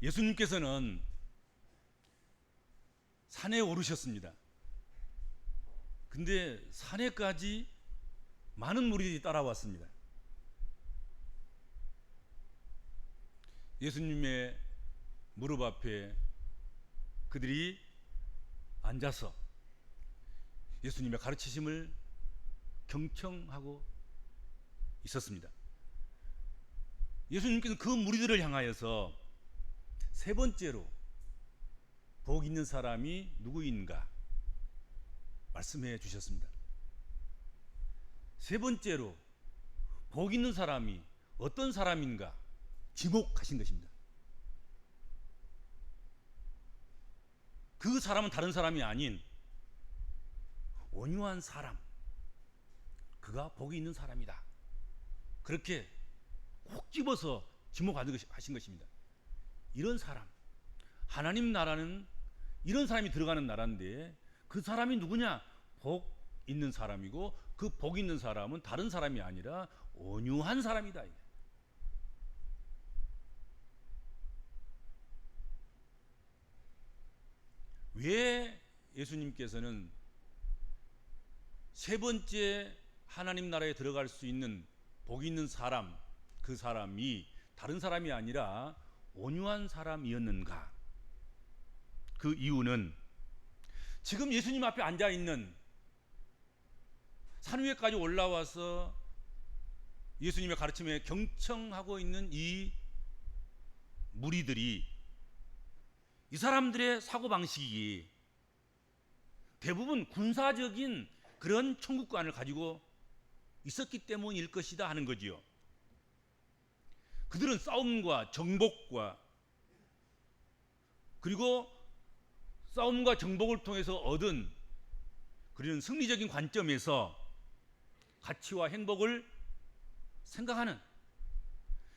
예수님께서는 산에 오르셨습니다. 근데 산에까지 많은 무리들이 따라왔습니다. 예수님의 무릎 앞에 그들이 앉아서 예수님의 가르치심을 경청하고 있었습니다. 예수님께서는 그 무리들을 향하여서 세 번째로 복 있는 사람이 누구인가 말씀해 주셨습니다. 세 번째로 복 있는 사람이 어떤 사람인가 지목하신 것입니다. 그 사람은 다른 사람이 아닌 온유한 사람, 그가 복이 있는 사람이다. 그렇게 콕 집어서 지목하신 것입니다. 이런 사람, 하나님 나라는 이런 사람이 들어가는 나라인데 그 사람이 누구냐? 복 있는 사람이고 그 복 있는 사람은 다른 사람이 아니라 온유한 사람이다. 왜 예수님께서는 세 번째 하나님 나라에 들어갈 수 있는 복 있는 사람, 그 사람이 다른 사람이 아니라 온유한 사람이었는가? 그 이유는 지금 예수님 앞에 앉아 있는 산 위에까지 올라와서 예수님의 가르침에 경청하고 있는 이 무리들이, 이 사람들의 사고방식이 대부분 군사적인 그런 천국관을 가지고 있었기 때문일 것이다 하는 거지요. 그들은 싸움과 정복과 그리고 싸움과 정복을 통해서 얻은 그런 승리적인 관점에서 가치와 행복을 생각하는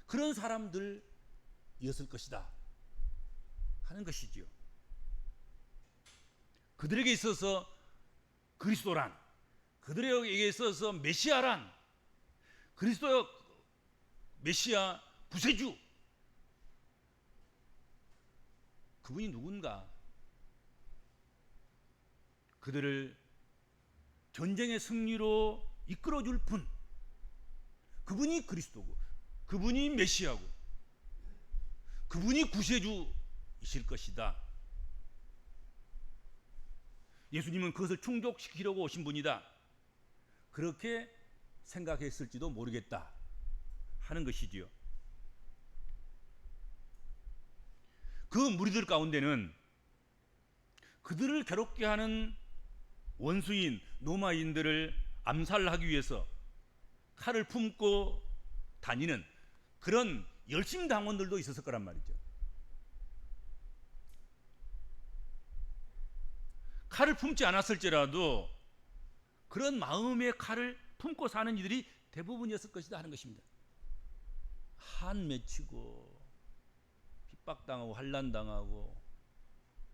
그런 사람들이었을 것이다 하는 것이지요. 그들에게 있어서 그리스도란, 그들에게 있어서 메시아란, 그리스도 메시아 구세주, 그분이 누군가? 그들을 전쟁의 승리로 이끌어줄 분, 그분이 그리스도고, 그분이 메시아고, 그분이 구세주이실 것이다. 예수님은 그것을 충족시키려고 오신 분이다. 그렇게 생각했을지도 모르겠다 하는 것이지요. 그 무리들 가운데는 그들을 괴롭게 하는 원수인 로마인들을 암살하기 위해서 칼을 품고 다니는 그런 열심 당원들도 있었을 거란 말이죠. 칼을 품지 않았을지라도 그런 마음의 칼을 품고 사는 이들이 대부분이었을 것이다 하는 것입니다. 한 맺히고 핍박당하고 환난당하고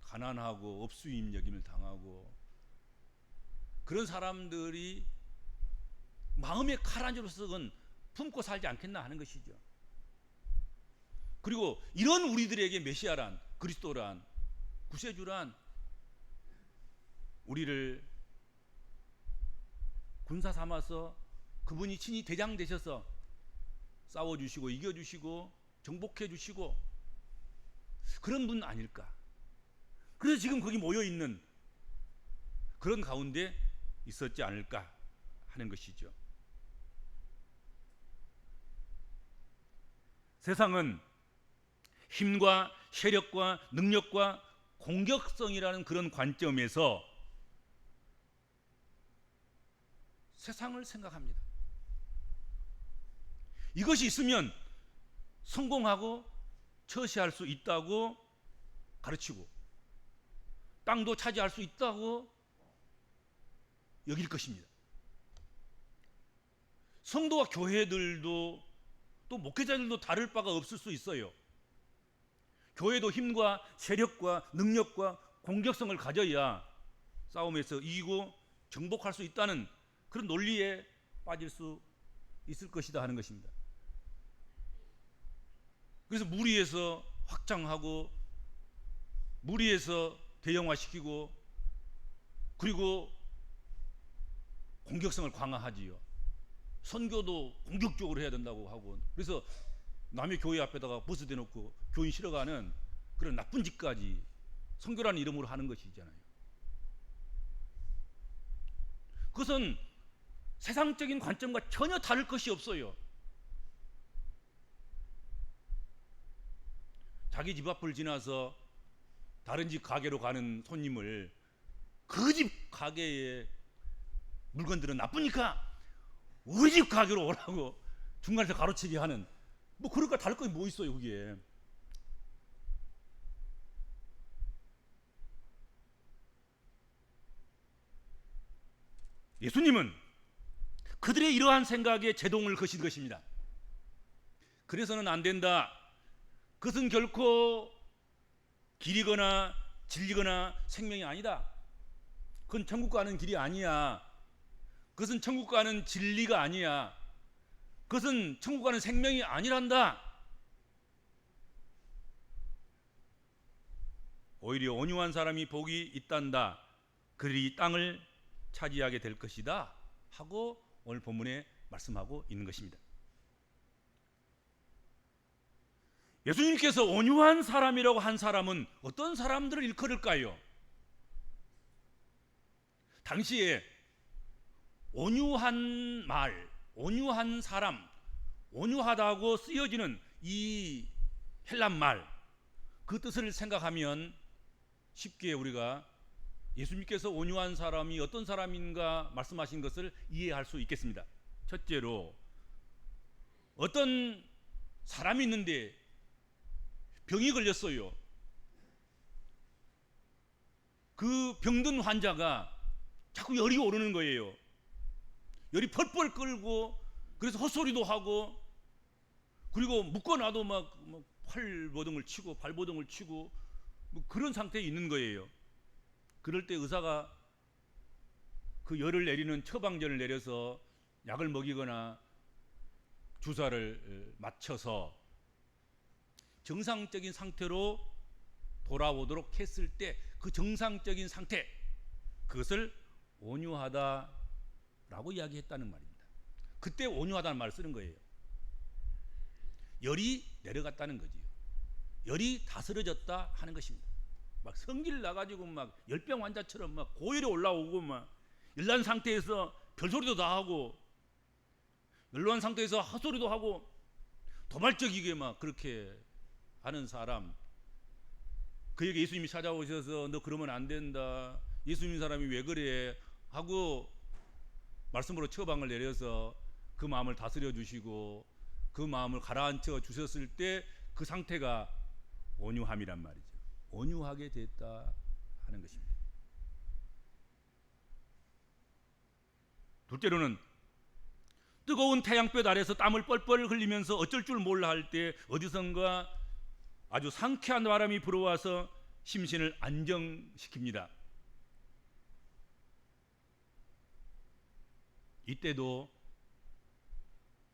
가난하고 업수임 여김을 당하고 그런 사람들이 마음의 칼 한 줄로서는 품고 살지 않겠나 하는 것이죠. 그리고 이런 우리들에게 메시아란, 그리스도란, 구세주란 우리를 군사 삼아서 그분이 친히 대장 되셔서 싸워주시고 이겨주시고 정복해주시고 그런 분 아닐까? 그래서 지금 거기 모여있는 그런 가운데 있었지 않을까 하는 것이죠. 세상은 힘과 세력과 능력과 공격성이라는 그런 관점에서 세상을 생각합니다. 이것이 있으면 성공하고 처시할 수 있다고 가르치고 땅도 차지할 수 있다고 여길 것입니다. 성도와 교회들도 또 목회자들도 다를 바가 없을 수 있어요. 교회도 힘과 세력과 능력과 공격성을 가져야 싸움에서 이기고 정복할 수 있다는 그런 논리에 빠질 수 있을 것이다 하는 것입니다. 그래서 무리에서 확장하고 무리해서 대형화시키고 그리고 공격성을 강화하지요. 선교도 공격적으로 해야 된다고 하고, 그래서 남의 교회 앞에다가 버스 대놓고 교인 실어가는 그런 나쁜 짓까지 선교라는 이름으로 하는 것이잖아요. 그것은 세상적인 관점과 전혀 다를 것이 없어요. 자기 집 앞을 지나서 다른 집 가게로 가는 손님을 그 집 가게에 물건들은 나쁘니까 우리 집 가게로 오라고 중간에서 가로채기 하는, 뭐 그럴까 다를 거 뭐 있어요 그게. 예수님은 그들의 이러한 생각에 제동을 거신 것입니다. 그래서는 안 된다. 그것은 결코 길이거나 진리거나 생명이 아니다. 그건 천국 가는 길이 아니야. 그것은 천국 가는 진리가 아니야. 그것은 천국 가는 생명이 아니란다. 오히려 온유한 사람이 복이 있단다. 그들이 땅을 차지하게 될 것이다 하고 오늘 본문에 말씀하고 있는 것입니다. 예수님께서 온유한 사람이라고 한 사람은 어떤 사람들을 일컬을까요? 당시에 온유한 말, 온유한 사람, 온유하다고 쓰여지는 이 헬란 말, 그 뜻을 생각하면 쉽게 우리가 예수님께서 온유한 사람이 어떤 사람인가 말씀하신 것을 이해할 수 있겠습니다. 첫째로, 어떤 사람이 있는데 병이 걸렸어요. 그 병든 환자가 자꾸 열이 오르는 거예요. 열이 펄펄 끓고, 그래서 헛소리도 하고, 그리고 묶어놔도 막 팔보등을 치고 발보등을 치고 뭐 그런 상태에 있는 거예요. 그럴 때 의사가 그 열을 내리는 처방전을 내려서 약을 먹이거나 주사를 맞춰서 정상적인 상태로 돌아오도록 했을 때 그 정상적인 상태, 그것을 온유하다라고 이야기했다는 말입니다. 그때 온유하다는 말을 쓰는 거예요. 열이 내려갔다는 거지요. 열이 다스려졌다 하는 것입니다. 막 성질 나가지고 막 열병 환자처럼 막 고열이 올라오고 막 열난 상태에서 별소리도 다 하고 열난 상태에서 헛소리도 하고 도발적이게 막 그렇게 하는 사람, 그에게 예수님이 찾아오셔서 너 그러면 안 된다, 예수님 사람이 왜 그래 하고 말씀으로 처방을 내려서 그 마음을 다스려 주시고 그 마음을 가라앉혀 주셨을 때 그 상태가 온유함이란 말이죠. 온유하게 됐다 하는 것입니다. 둘째로는 뜨거운 태양볕 아래서 땀을 뻘뻘 흘리면서 어쩔 줄 몰라 할 때 어디선가 아주 상쾌한 바람이 불어와서 심신을 안정시킵니다. 이때도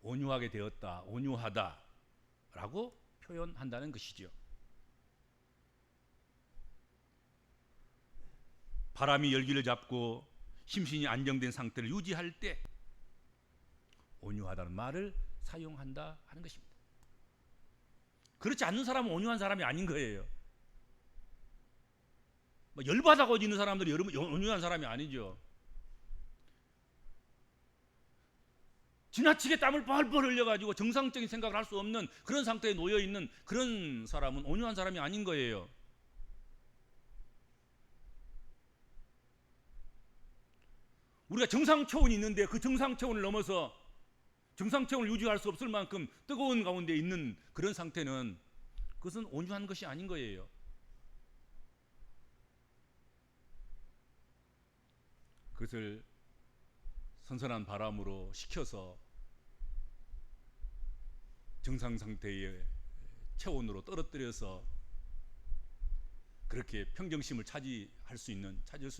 온유하게 되었다, 온유하다라고 표현한다는 것이죠. 바람이 열기를 잡고 심신이 안정된 상태를 유지할 때 온유하다는 말을 사용한다 하는 것입니다. 그렇지 않는 사람은 온유한 사람이 아닌 거예요. 열받아가지고 있는 사람들이 온유한 사람이 아니죠. 지나치게 땀을 뻘뻘 흘려가지고 정상적인 생각을 할 수 없는 그런 상태에 놓여있는 그런 사람은 온유한 사람이 아닌 거예요. 우리가 정상 체온이 있는데 그 정상 체온을 넘어서 정상 체온을 유지할 수 없을 만큼 뜨거운 가운데 있는 그런 상태는 그것은 온유한 것이 아닌 거예요. 그것을 선선한 바람으로 식혀서 정상 상태의 체온으로 떨어뜨려서 그렇게 평정심을 찾을 수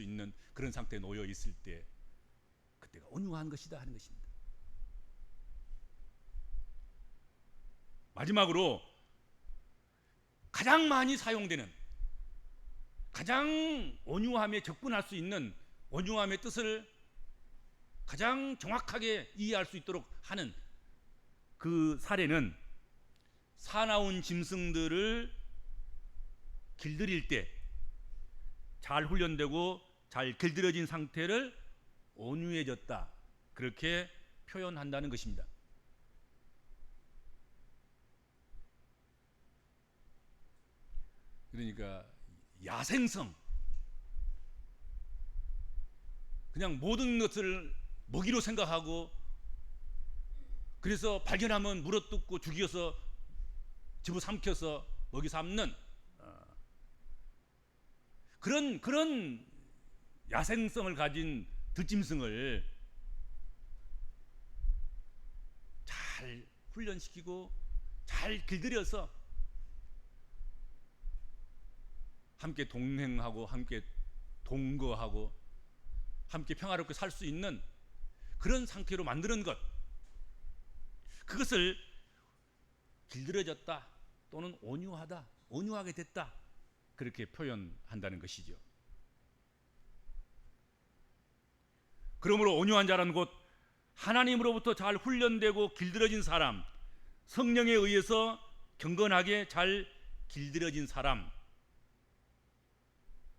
있는 그런 상태에 놓여 있을 때 그때가 온유한 것이다 하는 것입니다. 마지막으로 가장 많이 사용되는, 가장 온유함에 접근할 수 있는, 온유함의 뜻을 가장 정확하게 이해할 수 있도록 하는 그 사례는 사나운 짐승들을 길들일 때 잘 훈련되고 잘 길들여진 상태를 온유해졌다, 그렇게 표현한다는 것입니다. 그러니까 야생성, 그냥 모든 것을 먹이로 생각하고, 그래서 발견하면 물어뜯고 죽여서 집어삼켜서 먹이 삼는 그런 야생성을 가진 들짐승을 잘 훈련시키고 잘 길들여서 함께 동행하고 함께 동거하고 함께 평화롭게 살 수 있는 그런 상태로 만드는 것, 그것을 길들여졌다 또는 온유하다, 온유하게 됐다, 그렇게 표현한다는 것이죠. 그러므로 온유한 자란 곧 하나님으로부터 잘 훈련되고 길들여진 사람, 성령에 의해서 경건하게 잘 길들여진 사람,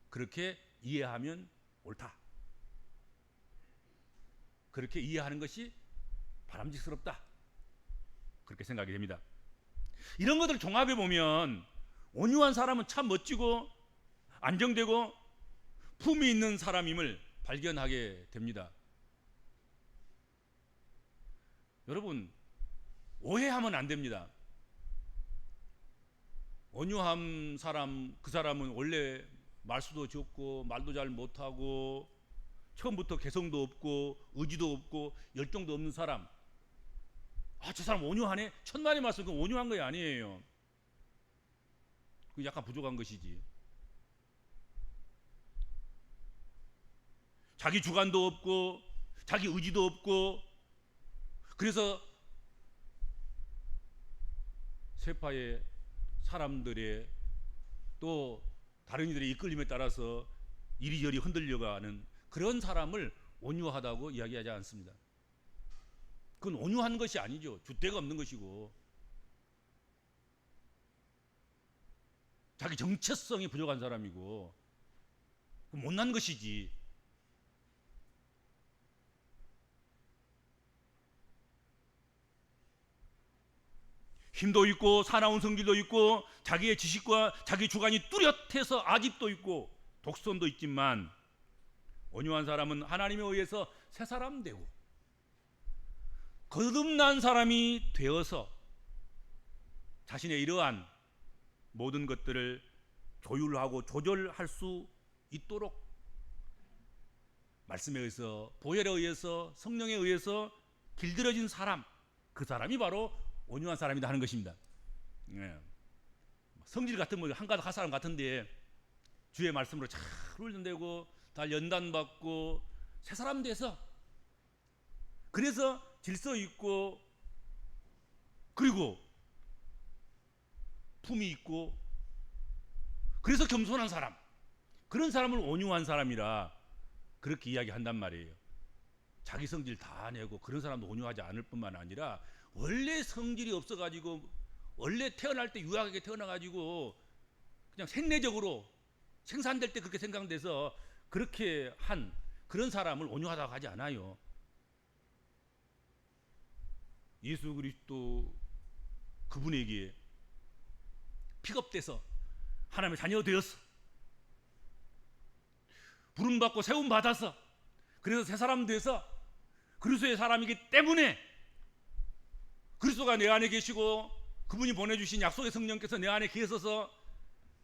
그렇게 이해하면 옳다, 그렇게 이해하는 것이 바람직스럽다, 그렇게 생각이 됩니다. 이런 것들을 종합해 보면 온유한 사람은 참 멋지고 안정되고 품이 있는 사람임을 발견하게 됩니다. 여러분, 오해하면 안 됩니다. 온유한 사람, 그 사람은 원래 말수도 적고 말도 잘 못하고 처음부터 개성도 없고 의지도 없고 열정도 없는 사람, 저 사람 온유하네, 천만의 말씀, 그 온유한 거 아니에요. 그 약간 부족한 것이지. 자기 주관도 없고 자기 의지도 없고, 그래서 세파의 사람들의 또 다른 이들의 이끌림에 따라서 이리저리 흔들려가는 그런 사람을 온유하다고 이야기하지 않습니다. 그건 온유한 것이 아니죠. 줏대가 없는 것이고 자기 정체성이 부족한 사람이고 못난 것이지. 힘도 있고 사나운 성질도 있고 자기의 지식과 자기 주관이 뚜렷해서 아집도 있고 독선도 있지만, 온유한 사람은 하나님에 의해서 새 사람 되고 거듭난 사람이 되어서 자신의 이러한 모든 것들을 조율하고 조절할 수 있도록 말씀에 의해서, 보혈에 의해서, 성령에 의해서 길들여진 사람, 그 사람이 바로 온유한 사람이다 하는 것입니다. 성질 같은 뭐 한가닥 할 사람 같은데 주의 말씀으로 잘 훈련되고 다 연단받고 새 사람 돼서, 그래서 질서 있고 그리고 품이 있고 그래서 겸손한 사람, 그런 사람을 온유한 사람이라 그렇게 이야기한단 말이에요. 자기 성질 다 내고 그런 사람도 온유하지 않을 뿐만 아니라 원래 성질이 없어가지고 원래 태어날 때 유약하게 태어나가지고 그냥 생내적으로 생산될 때 그렇게 생각돼서 그렇게 한 그런 사람을 온유하다고 하지 않아요. 예수 그리스도 그분에게 픽업돼서 하나님의 자녀 되었어, 부름받고 세움 받아서, 그래서 새 사람 돼서 그리스도의 사람이기 때문에 그리스도가 내 안에 계시고 그분이 보내주신 약속의 성령께서 내 안에 계셔서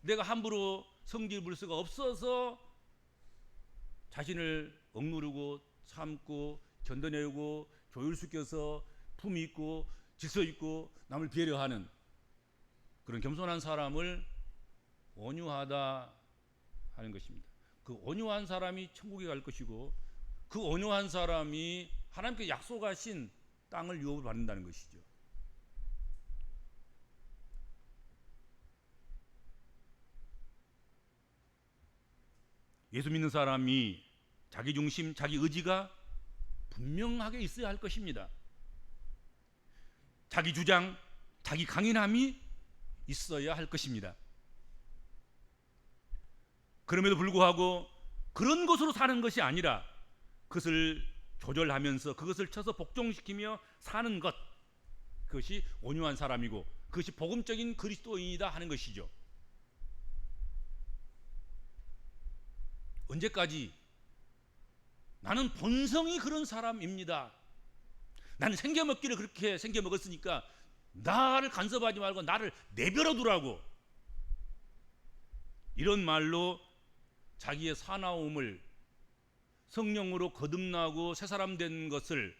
내가 함부로 성질 부릴 수가 없어서 자신을 억누르고 참고 견뎌내고 조율시켜서 품이 있고 질서 있고 남을 배려하는 그런 겸손한 사람을 온유하다 하는 것입니다. 그 온유한 사람이 천국에 갈 것이고 그 온유한 사람이 하나님께 약속하신 땅을 유업을 받는다는 것이죠. 예수 믿는 사람이 자기 중심, 자기 의지가 분명하게 있어야 할 것입니다. 자기 주장, 자기 강인함이 있어야 할 것입니다. 그럼에도 불구하고 그런 것으로 사는 것이 아니라 그것을 조절하면서 그것을 쳐서 복종시키며 사는 것, 그것이 온유한 사람이고 그것이 복음적인 그리스도인이다 하는 것이죠. 언제까지 나는 본성이 그런 사람입니다, 나는 생겨먹기를 그렇게 생겨먹었으니까 나를 간섭하지 말고 나를 내버려 두라고, 이런 말로 자기의 사나움을 성령으로 거듭나고 새사람 된 것을,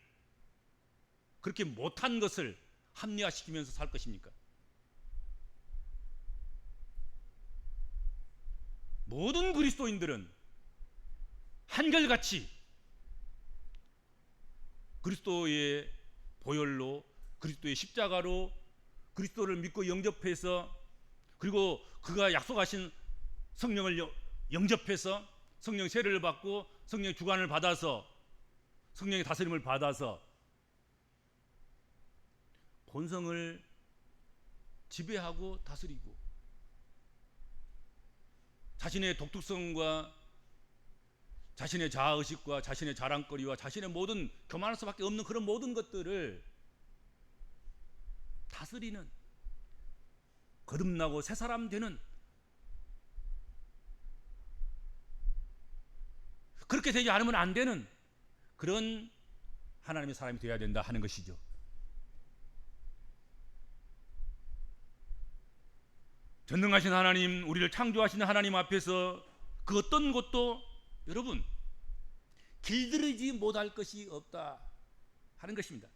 그렇게 못한 것을 합리화시키면서 살 것입니까? 모든 그리스도인들은 한결같이 그리스도의 보혈로, 그리스도의 십자가로 그리스도를 믿고 영접해서, 그리고 그가 약속하신 성령을 영접해서 성령 세례를 받고 성령의 주관을 받아서 성령의 다스림을 받아서 본성을 지배하고 다스리고 자신의 독특성과 자신의 자아의식과 자신의 자랑거리와 자신의 모든 교만할 수밖에 없는 그런 모든 것들을 다스리는, 거듭나고 새사람 되는, 그렇게 되지 않으면 안 되는 그런 하나님의 사람이 되어야 된다 하는 것이죠. 전능하신 하나님, 우리를 창조하시는 하나님 앞에서 그 어떤 것도 여러분 길들이지 못할 것이 없다 하는 것입니다.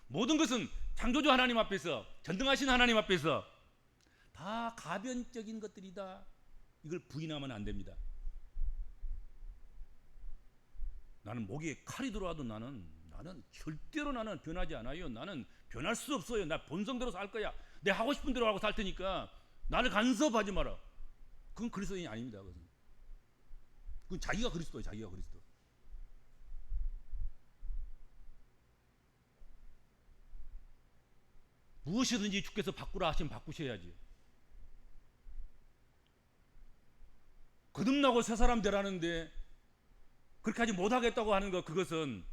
모든 것은 창조주 하나님 앞에서, 전능하신 하나님 앞에서 다 가변적인 것들이다, 이걸 부인하면 안 됩니다. 나는 목에 칼이 들어와도 나는 절대로 나는 변하지 않아요. 나는 변할 수 없어요. 나 본성대로 살 거야. 내 하고 싶은 대로 하고 살 테니까 나를 간섭하지 마라. 그건 그리스도인이 아닙니다. 그건 자기가 그리스도예요. 자기가 그리스도. 무엇이든지 주께서 바꾸라 하시면 바꾸셔야지. 거듭나고 새 사람 되라는데 그렇게 하지 못하겠다고 하는 것, 그것은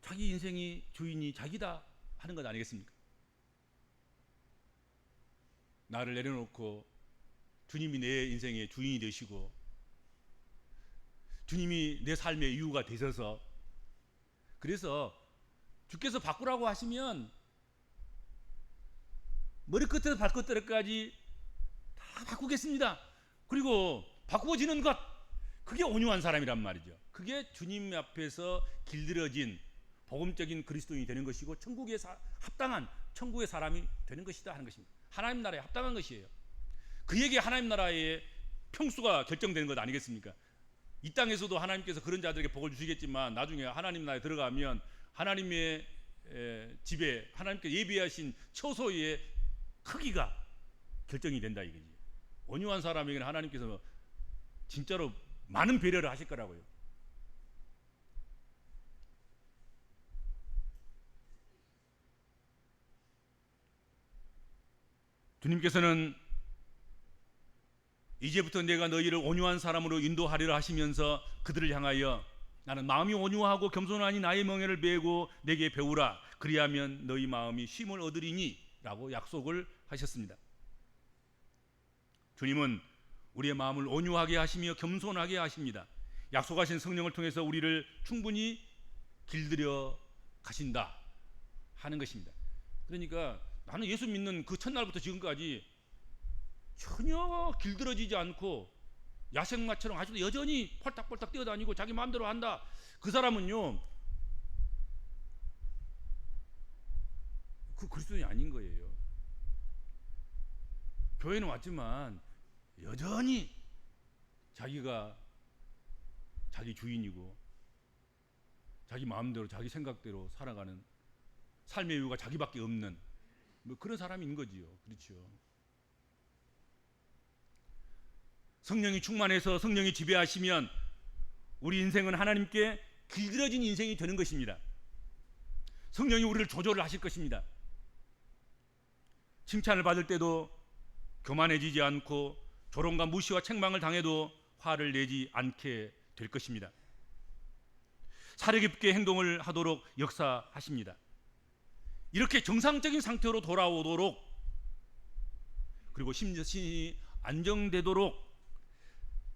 자기 인생이 주인이 자기다 하는 것 아니겠습니까? 나를 내려놓고 주님이 내 인생의 주인이 되시고 주님이 내 삶의 이유가 되셔서, 그래서 주께서 바꾸라고 하시면 머리끝에서 발끝까지 다 바꾸겠습니다. 그리고 바꾸어지는 것, 그게 온유한 사람이란 말이죠. 그게 주님 앞에서 길들여진 복음적인 그리스도인이 되는 것이고 천국에 합당한 천국의 사람이 되는 것이다 하는 것입니다. 하나님 나라에 합당한 것이에요. 그에게 하나님 나라의 평수가 결정되는 것 아니겠습니까? 이 땅에서도 하나님께서 그런 자들에게 복을 주시겠지만 나중에 하나님 나라에 들어가면 하나님의 집에 하나님께 예비하신 처소의 크기가 결정이 된다 이거지. 온유한 사람에게는 하나님께서 진짜로 많은 배려를 하실 거라고요. 주님께서는 이제부터 내가 너희를 온유한 사람으로 인도하리라 하시면서 그들을 향하여 나는 마음이 온유하고 겸손하니 나의 멍에를 메고 내게 배우라, 그리하면 너희 마음이 쉼을 얻으리니 라고 약속을 하셨습니다. 주님은 우리의 마음을 온유하게 하시며 겸손하게 하십니다. 약속하신 성령을 통해서 우리를 충분히 길들여 가신다 하는 것입니다. 그러니까 나는 예수 믿는 그 첫날부터 지금까지 전혀 길들어지지 않고 야생마처럼 아직도 여전히 펄딱펄딱 뛰어다니고 자기 마음대로 한다, 그 사람은요 그 그리스도인이 아닌 거예요. 교회는 왔지만 여전히 자기가 자기 주인이고 자기 마음대로 자기 생각대로 살아가는, 삶의 이유가 자기밖에 없는 뭐 그런 사람인 거지요. 그렇죠. 성령이 충만해서 성령이 지배하시면 우리 인생은 하나님께 길들여진 인생이 되는 것입니다. 성령이 우리를 조절을 하실 것입니다. 칭찬을 받을 때도 교만해지지 않고 조롱과 무시와 책망을 당해도 화를 내지 않게 될 것입니다. 사려 깊게 행동을 하도록 역사하십니다. 이렇게 정상적인 상태로 돌아오도록, 그리고 심신이 안정되도록,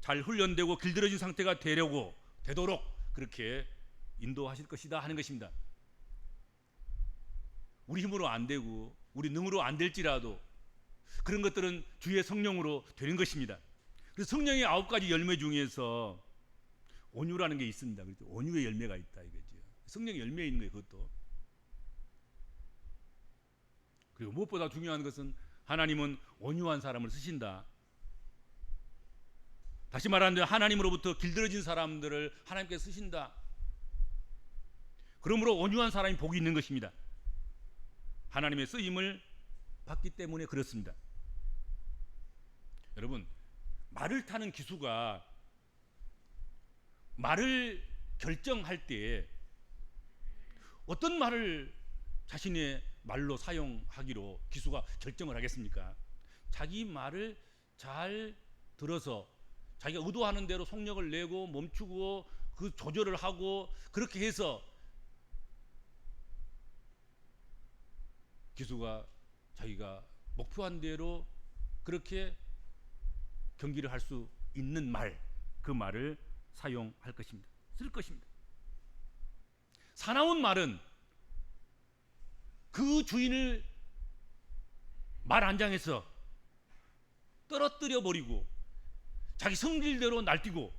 잘 훈련되고 길들여진 상태가 되도록 그렇게 인도하실 것이다 하는 것입니다. 우리 힘으로 안 되고 우리 능으로 안 될지라도 그런 것들은 주의 성령으로 되는 것입니다. 그래서 성령의 9가지 열매 중에서 온유라는 게 있습니다. 그렇죠? 온유의 열매가 있다 이거죠. 성령의 열매 있는 거예요, 그것도. 그리고 무엇보다 중요한 것은 하나님은 온유한 사람을 쓰신다. 다시 말하는데 하나님으로부터 길들여진 사람들을 하나님께 쓰신다. 그러므로 온유한 사람이 복이 있는 것입니다. 하나님의 쓰임을 받기 때문에 그렇습니다. 여러분, 말을 타는 기수가 말을 결정할 때 어떤 말을 자신의 말로 사용하기로 기수가 결정을 하겠습니까? 자기 말을 잘 들어서 자기가 의도하는 대로 속력을 내고 멈추고 그 조절을 하고 그렇게 해서 기수가 자기가 목표한 대로 그렇게 경기를 할 수 있는 말, 그 말을 사용할 것입니다. 쓸 것입니다. 사나운 말은 그 주인을 말 한 장에서 떨어뜨려 버리고 자기 성질대로 날뛰고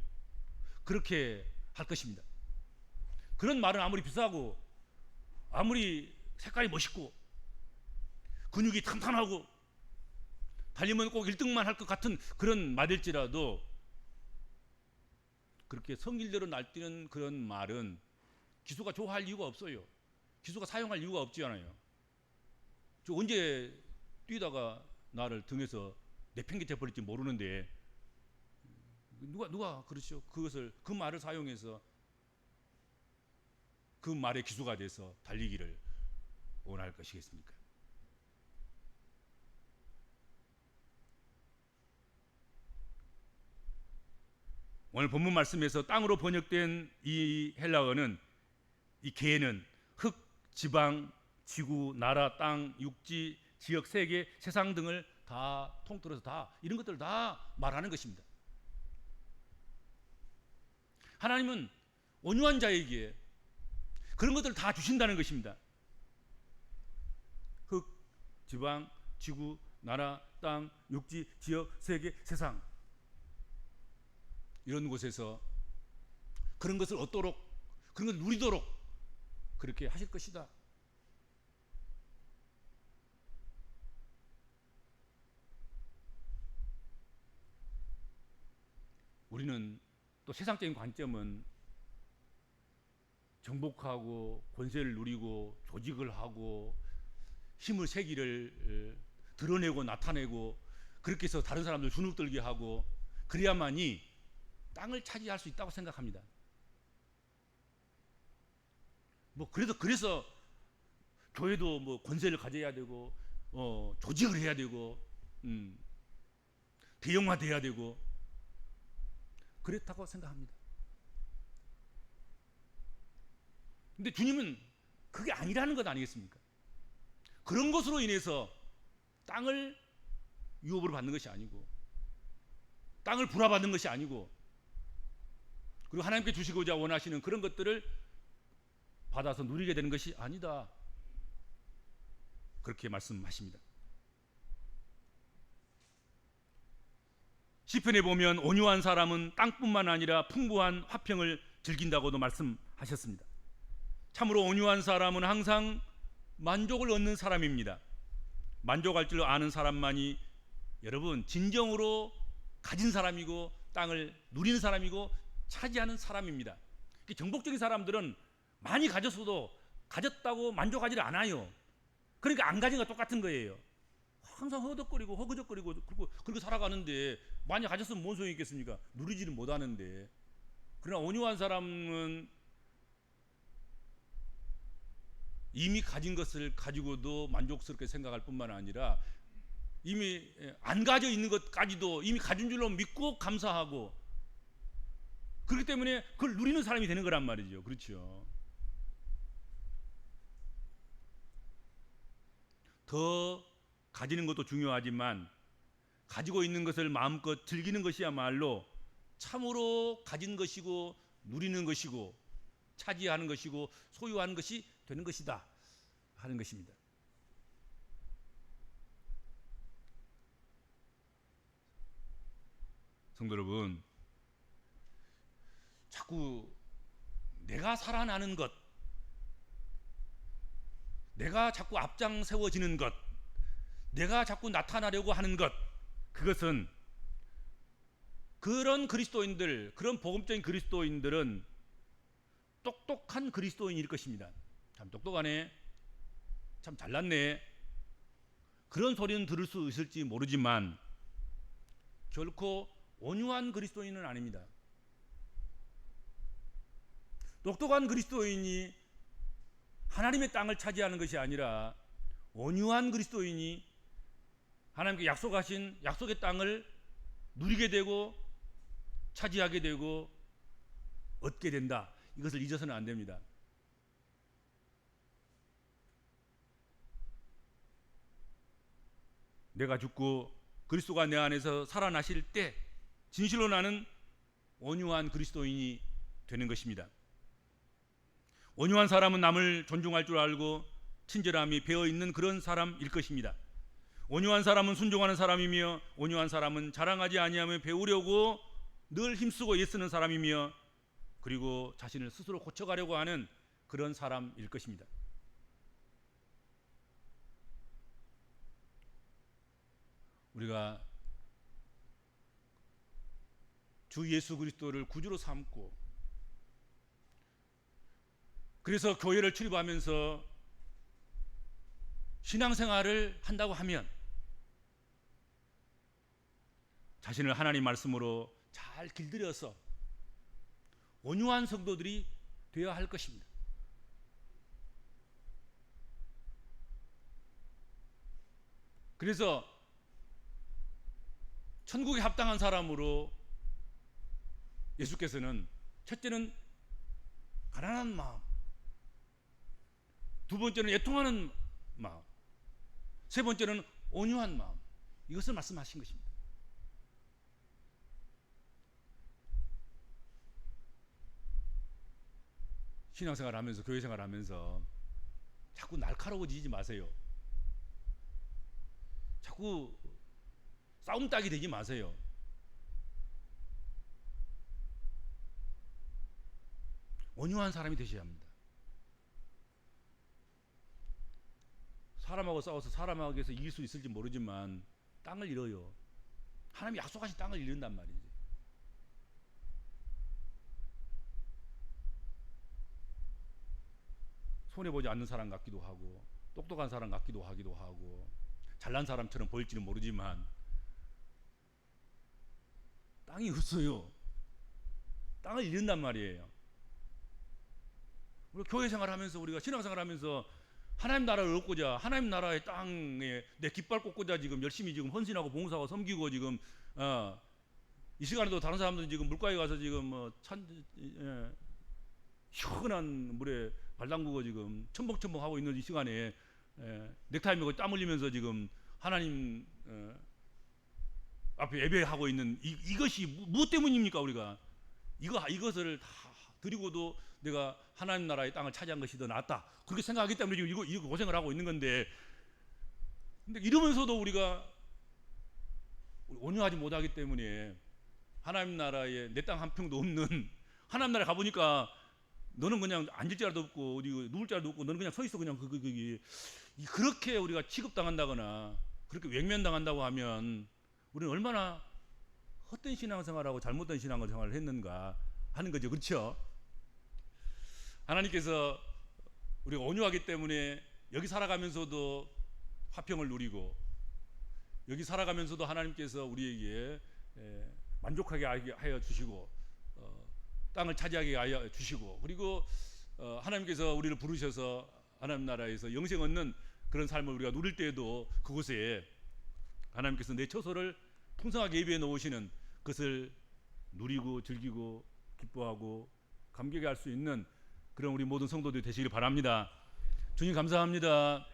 그렇게 할 것입니다. 그런 말은 아무리 비싸고 아무리 색깔이 멋있고 근육이 탄탄하고 달리면 꼭 1등만 할 것 같은 그런 말일지라도 그렇게 성질대로 날뛰는 그런 말은 기수가 좋아할 이유가 없어요. 기수가 사용할 이유가 없지 않아요. 저 언제 뛰다가 나를 등에서 내팽개쳐 버릴지 모르는데 누가 그렇죠? 그 말을 사용해서 그 말의 기수가 돼서 달리기를 원할 것이겠습니까? 오늘 본문 말씀에서 땅으로 번역된 이 헬라어는, 이 개는 흙, 지방, 지구, 나라, 땅, 육지, 지역, 세계, 세상 등을 다 통틀어서 다 이런 것들을 다 말하는 것입니다. 하나님은 온유한 자에게 그런 것들을 다 주신다는 것입니다. 흙, 지방, 지구, 나라, 땅, 육지, 지역, 세계, 세상, 이런 곳에서 그런 것을 얻도록, 그런 것을 누리도록 그렇게 하실 것이다. 우리는 또 세상적인 관점은 정복하고 권세를 누리고 조직을 하고 힘을 세기를 드러내고 나타내고 그렇게 해서 다른 사람들 주눅들게 하고 그래야만이 땅을 차지할 수 있다고 생각합니다. 그래서 교회도 권세를 가져야 되고 조직을 해야 되고 대형화돼야 되고 그렇다고 생각합니다. 근데 주님은 그게 아니라는 것 아니겠습니까? 그런 것으로 인해서 땅을 유업으로 받는 것이 아니고 땅을 불화받는 것이 아니고 그리고 하나님께 주시고자 원하시는 그런 것들을 받아서 누리게 되는 것이 아니다. 그렇게 말씀하십니다. 시편에 보면 온유한 사람은 땅뿐만 아니라 풍부한 화평을 즐긴다고도 말씀하셨습니다. 참으로 온유한 사람은 항상 만족을 얻는 사람입니다. 만족할 줄 아는 사람만이 여러분 진정으로 가진 사람이고 땅을 누리는 사람이고 차지하는 사람입니다. 정복적인 사람들은 많이 가졌어도 가졌다고 만족하지 않아요. 그러니까 안 가진 거 똑같은 거예요. 항상 허덕거리고 허그적거리고 그렇게 살아가는데 많이 가졌으면 뭔 소용이 있겠습니까? 누리지를 못하는데. 그러나 온유한 사람은 이미 가진 것을 가지고도 만족스럽게 생각할 뿐만 아니라 이미 안 가져 있는 것까지도 이미 가진 줄로 믿고 감사하고, 그렇기 때문에 그걸 누리는 사람이 되는 거란 말이죠. 그렇죠. 더 가지는 것도 중요하지만 가지고 있는 것을 마음껏 즐기는 것이야말로 참으로 가진 것이고 누리는 것이고 차지하는 것이고 소유하는 것이 되는 것이다 하는 것입니다. 성도 여러분, 자꾸 내가 살아나는 것, 내가 자꾸 앞장 세워지는 것, 내가 자꾸 나타나려고 하는 것, 그것은 그런 그리스도인들, 그런 복음적인 그리스도인들은 똑똑한 그리스도인일 것입니다. 참 똑똑하네, 참 잘났네, 그런 소리는 들을 수 있을지 모르지만 결코 온유한 그리스도인은 아닙니다. 똑똑한 그리스도인이 하나님의 땅을 차지하는 것이 아니라 온유한 그리스도인이 하나님께 약속하신 약속의 땅을 누리게 되고 차지하게 되고 얻게 된다. 이것을 잊어서는 안 됩니다. 내가 죽고 그리스도가 내 안에서 살아나실 때 진실로 나는 온유한 그리스도인이 되는 것입니다. 온유한 사람은 남을 존중할 줄 알고 친절함이 배어있는 그런 사람일 것입니다. 온유한 사람은 순종하는 사람이며, 온유한 사람은 자랑하지 아니하며 배우려고 늘 힘쓰고 애쓰는 사람이며, 그리고 자신을 스스로 고쳐가려고 하는 그런 사람일 것입니다. 우리가 주 예수 그리스도를 구주로 삼고 그래서 교회를 출입하면서 신앙생활을 한다고 하면 자신을 하나님 말씀으로 잘 길들여서 온유한 성도들이 되어야 할 것입니다. 그래서 천국에 합당한 사람으로 예수께서는 첫째는 가난한 마음, 두 번째는 애통하는 마음, 세 번째는 온유한 마음, 이것을 말씀하신 것입니다. 신앙생활 하면서, 교회생활 하면서 자꾸 날카로워지지 마세요. 자꾸 싸움닭이 되지 마세요. 온유한 사람이 되셔야 합니다. 사람하고 싸워서 사람에게서 이길 수 있을지 모르지만 땅을 잃어요. 하나님이 약속하신 땅을 잃는단 말이지. 손해보지 않는 사람 같기도 하고 똑똑한 사람 같기도 하고 잘난 사람처럼 보일지는 모르지만 땅이 없어요. 땅을 잃는단 말이에요. 우리 교회 생활하면서, 우리가 신앙생활하면서 하나님 나라를 얻고자, 하나님 나라의 땅에 내 깃발 꽂고자 지금 열심히 지금 헌신하고 봉사하고 섬기고 지금 이 시간에도 다른 사람들은 지금 물가에 가서 지금 시원한 물에 발 담그고 지금 첨벙첨벙 하고 있는 이 시간에 넥타이 메고 땀 흘리면서 지금 하나님 앞에 예배하고 있는 이것이 무엇 때문입니까? 우리가 이것을 다 드리고도 내가 하나님 나라의 땅을 차지한 것이 더 낫다, 그렇게 생각하기 때문에 지금 이거 고생을 하고 있는 건데, 근데 이러면서도 우리가 온유하지 못하기 때문에 하나님 나라에 내 땅 한 평도 없는 하나님 나라에 가보니까 너는 그냥 앉을 자리도 없고 어디 누울 자리도 없고 너는 그냥 서 있어. 그냥 그렇게 우리가 취급당한다거나 그렇게 외면당한다고 하면 우리는 얼마나 헛된 신앙생활하고 잘못된 신앙생활을 했는가 하는 거죠. 그렇죠? 하나님께서 우리가 온유하기 때문에 여기 살아가면서도 화평을 누리고 여기 살아가면서도 하나님께서 우리에게 만족하게 하여 주시고 땅을 차지하게 하여 주시고, 그리고 하나님께서 우리를 부르셔서 하나님 나라에서 영생 얻는 그런 삶을 우리가 누릴 때에도 그곳에 하나님께서 내 처소를 풍성하게 예비해 놓으시는 것을 누리고 즐기고 기뻐하고 감격해 할 수 있는 그런 우리 모든 성도들이 되시길 바랍니다. 주님 감사합니다.